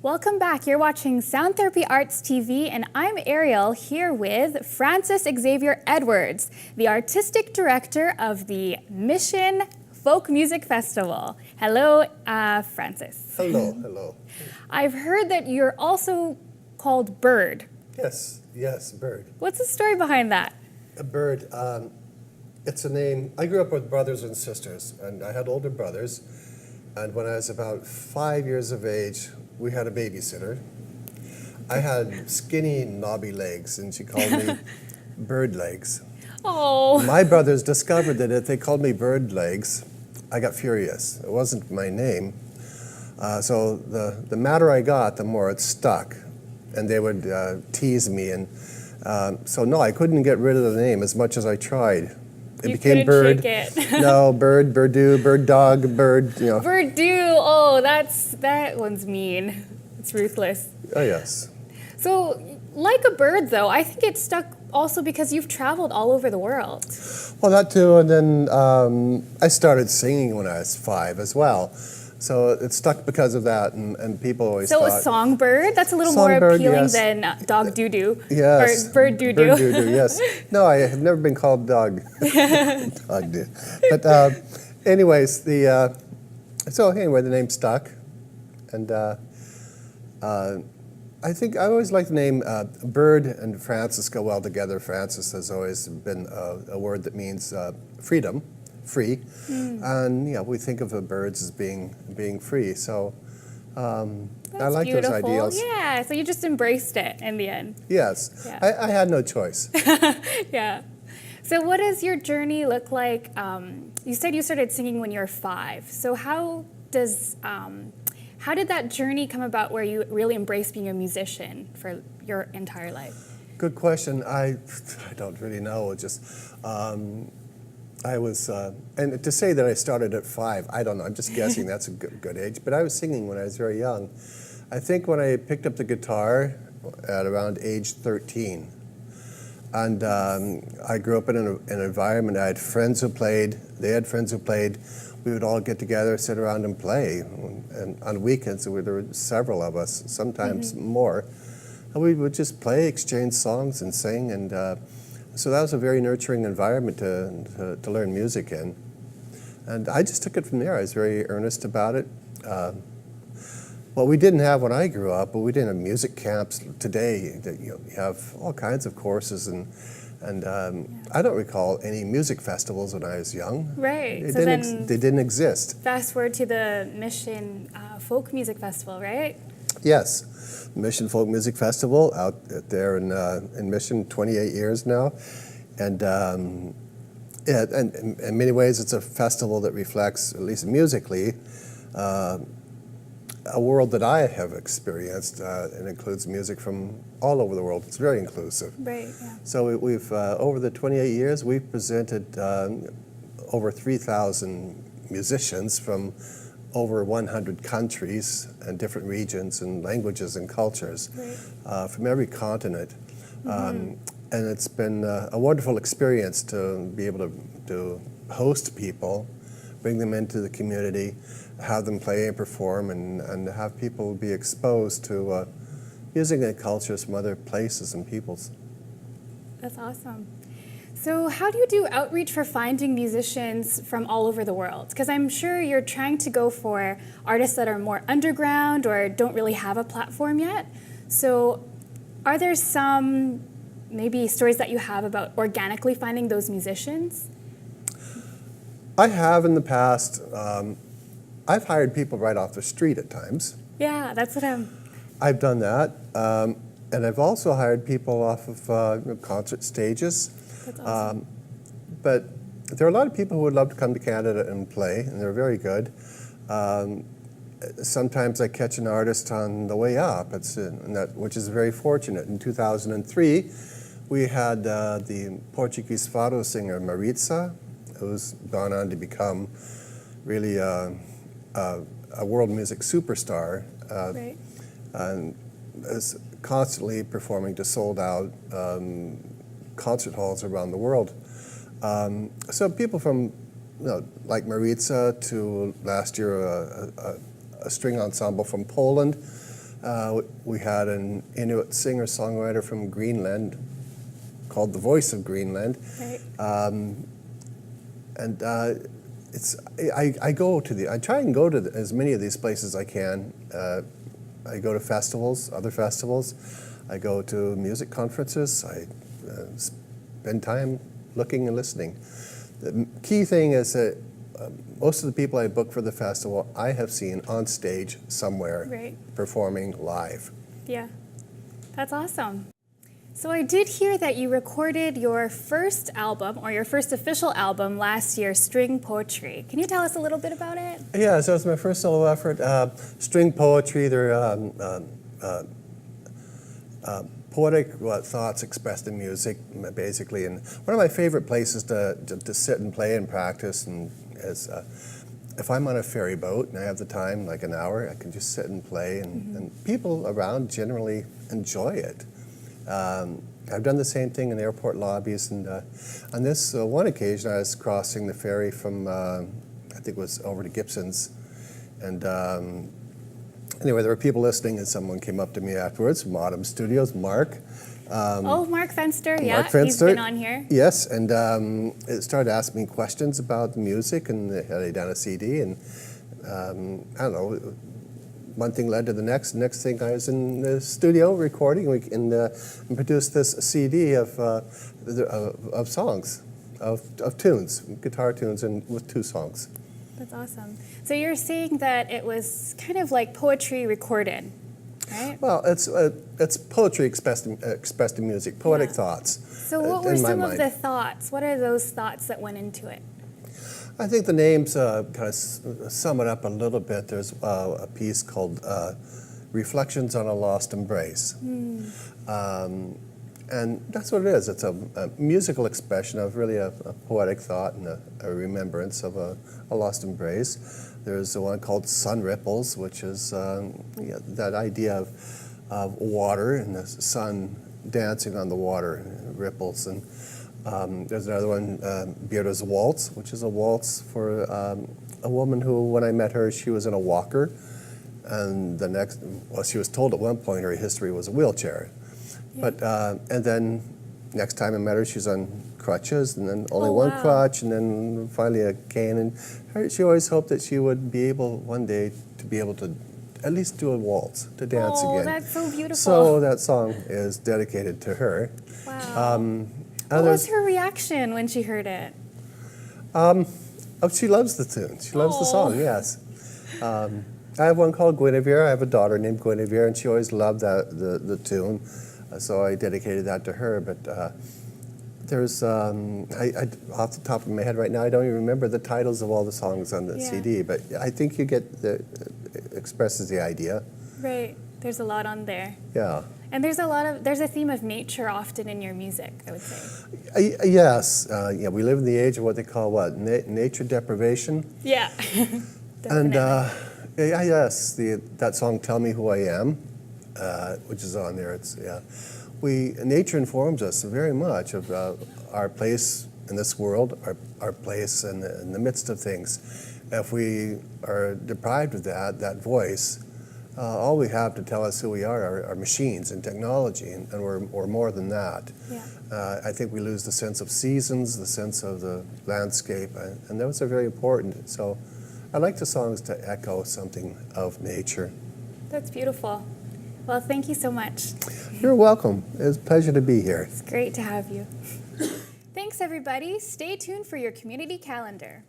Welcome back. You're watching Sound Therapy Arts TV, and I'm Arielle here with Francis Xavier Edwards, the artistic director of the Mission Folk Music Festival. Hello, Francis. Hello, hello. I've heard that you're also called Bird. Yes, Bird. What's the story behind that? A bird, it's a name. I grew up with brothers and sisters, and I had older brothers. And when I was about 5 years of age, we had a babysitter. I had skinny, knobby legs, and she called me Bird Legs. Oh. My brothers discovered that if they called me Bird Legs, I got furious. It wasn't my name. So the madder I got, the more it stuck. And they would tease me. And so no, I couldn't get rid of the name as much as I tried. It became Bird. Shake it. No, Bird, Birdoo, Bird Dog, Bird, you know. Birdoo. Oh, that one's mean. It's ruthless. Oh, yes. So, like a bird, though, I think it stuck also because you've traveled all over the world. Well, that too, and then I started singing when I was 5 as well. So it stuck because of that, and people always So thought... a songbird? That's a little more Songbird, appealing yes. than dog doo-doo. Yes. Or bird doo-doo. Bird doo-doo, yes. No, I have never been called dog. Dog doo. But anyways, so anyway, the name stuck. And I think I always like the name Bird and Francis go well together. Francis has always been a word that means freedom. Free, and yeah, we think of the birds as being free. So I like beautiful. those ideals. Yeah, so you just embraced it in the end. Yes, Yeah. I had no choice. Yeah. So what does your journey look like? You said you started singing when you were 5. So how did that journey come about where you really embraced being a musician for your entire life? Good question. I don't really know. Just. I was, and to say that I started at 5, I don't know, I'm just guessing that's a good age, but I was singing when I was very young. I think when I picked up the guitar at around age 13, and I grew up in an environment, I had friends who played, they had friends who played, we would all get together, sit around and play, and on weekends there were several of us, sometimes more, and we would just play, exchange songs and sing, and so that was a very nurturing environment to learn music in. And I just took it from there. I was very earnest about it. Well, we didn't have when I grew up, but we didn't have music camps today. You have all kinds of courses, and I don't recall any music festivals when I was young. Right. They didn't exist. Fast forward to the Mission Folk Music Festival, right? Yes. Mission Folk Music Festival out there in Mission, 28 years now, and yeah, and in many ways it's a festival that reflects, at least musically, a world that I have experienced. It includes music from all over the world. It's very inclusive. Right. Yeah. So we've over the 28 years we've presented over 3,000 musicians from over 100 countries and different regions and languages and cultures from every continent. And it's been a wonderful experience to be able to host people, bring them into the community, have them play and perform, and have people be exposed to music and cultures from other places and peoples. That's awesome. So how do you do outreach for finding musicians from all over the world? Because I'm sure you're trying to go for artists that are more underground or don't really have a platform yet. So are there some maybe stories that you have about organically finding those musicians? I have in the past. I've hired people right off the street at times. Yeah, that's what I've done that. And I've also hired people off of concert stages. That's awesome. But there are a lot of people who would love to come to Canada and play, and they're very good. Sometimes I catch an artist on the way up, which is very fortunate. In 2003, we had the Portuguese fado singer Maritza, who's gone on to become really a world music superstar, Right. and is constantly performing to sold-out concert halls around the world. So people from, like Maritza, to last year a string ensemble from Poland, We had an Inuit singer-songwriter from Greenland called the Voice of Greenland. Right. And I try and go to as many of these places as I can. I go to festivals, other festivals. I go to music conferences. I spend time looking and listening. The key thing is that most of the people I book for the festival, I have seen on stage somewhere Right. performing live. Yeah, that's awesome. So I did hear that you recorded your first album, or your first official album, last year, String Poetry. Can you tell us a little bit about it? Yeah, so it's my first solo effort. String poetry, they're poetic thoughts expressed in music, basically. And one of my favorite places to sit and play and practice is if I'm on a ferry boat and I have the time, like an hour, I can just sit and play, and people around generally enjoy it. I've done the same thing in airport lobbies, and on this one occasion I was crossing the ferry from, I think it was over to Gibson's, and anyway, there were people listening, and someone came up to me afterwards from Autumn Studios, Mark. Mark Fenster, yeah, Mark Fenster, he's been on here. Yes, and it started asking me questions about the music, and had I done a CD, and I don't know, one thing led to the next. Next thing, I was in the studio recording, and produced this CD of songs, of tunes, guitar tunes, and with 2 songs. That's awesome. So you're saying that it was kind of like poetry recorded, right? Well, it's poetry expressed in music, poetic thoughts. So what were some of mind. the thoughts? What are those thoughts that went into it? I think the names kind of sum it up a little bit. There's a piece called Reflections on a Lost Embrace. And that's what it is. It's a musical expression of really a poetic thought and a remembrance of a lost embrace. There's the one called Sun Ripples, which is that idea of water and the sun dancing on the water, ripples. And there's another one, Bearda's Waltz, which is a waltz for a woman who, when I met her, she was in a walker. And she was told at one point her history was a wheelchair. Yeah. But and then next time I met her, she was on crutches, and then only one crutch, and then finally a cane. And she always hoped that she would be able one day to be able to at least do a waltz, to dance again. Oh, that's so beautiful. So that song is dedicated to her. Wow. What was her reaction when she heard it? She loves the tune. She loves the song, yes. I have one called Guinevere. I have a daughter named Guinevere, and she always loved the tune. So I dedicated that to her. But there's, off the top of my head right now, I don't even remember the titles of all the songs on the CD. But I think you get expresses the idea. Right. There's a lot on there. Yeah. And there's a theme of nature often in your music, I would say. Yes. We live in the age of what they call nature deprivation. Yeah. And yes, that song "Tell Me Who I Am," which is on there. Nature informs us very much of our place in this world, our place in the midst of things. If we are deprived of that voice, all we have to tell us who we are machines and technology, and we're more than that. Yeah. I think we lose the sense of seasons, the sense of the landscape, and those are very important. So I like the songs to echo something of nature. That's beautiful. Well, thank you so much. You're welcome. It's a pleasure to be here. It's great to have you. Thanks, everybody. Stay tuned for your community calendar.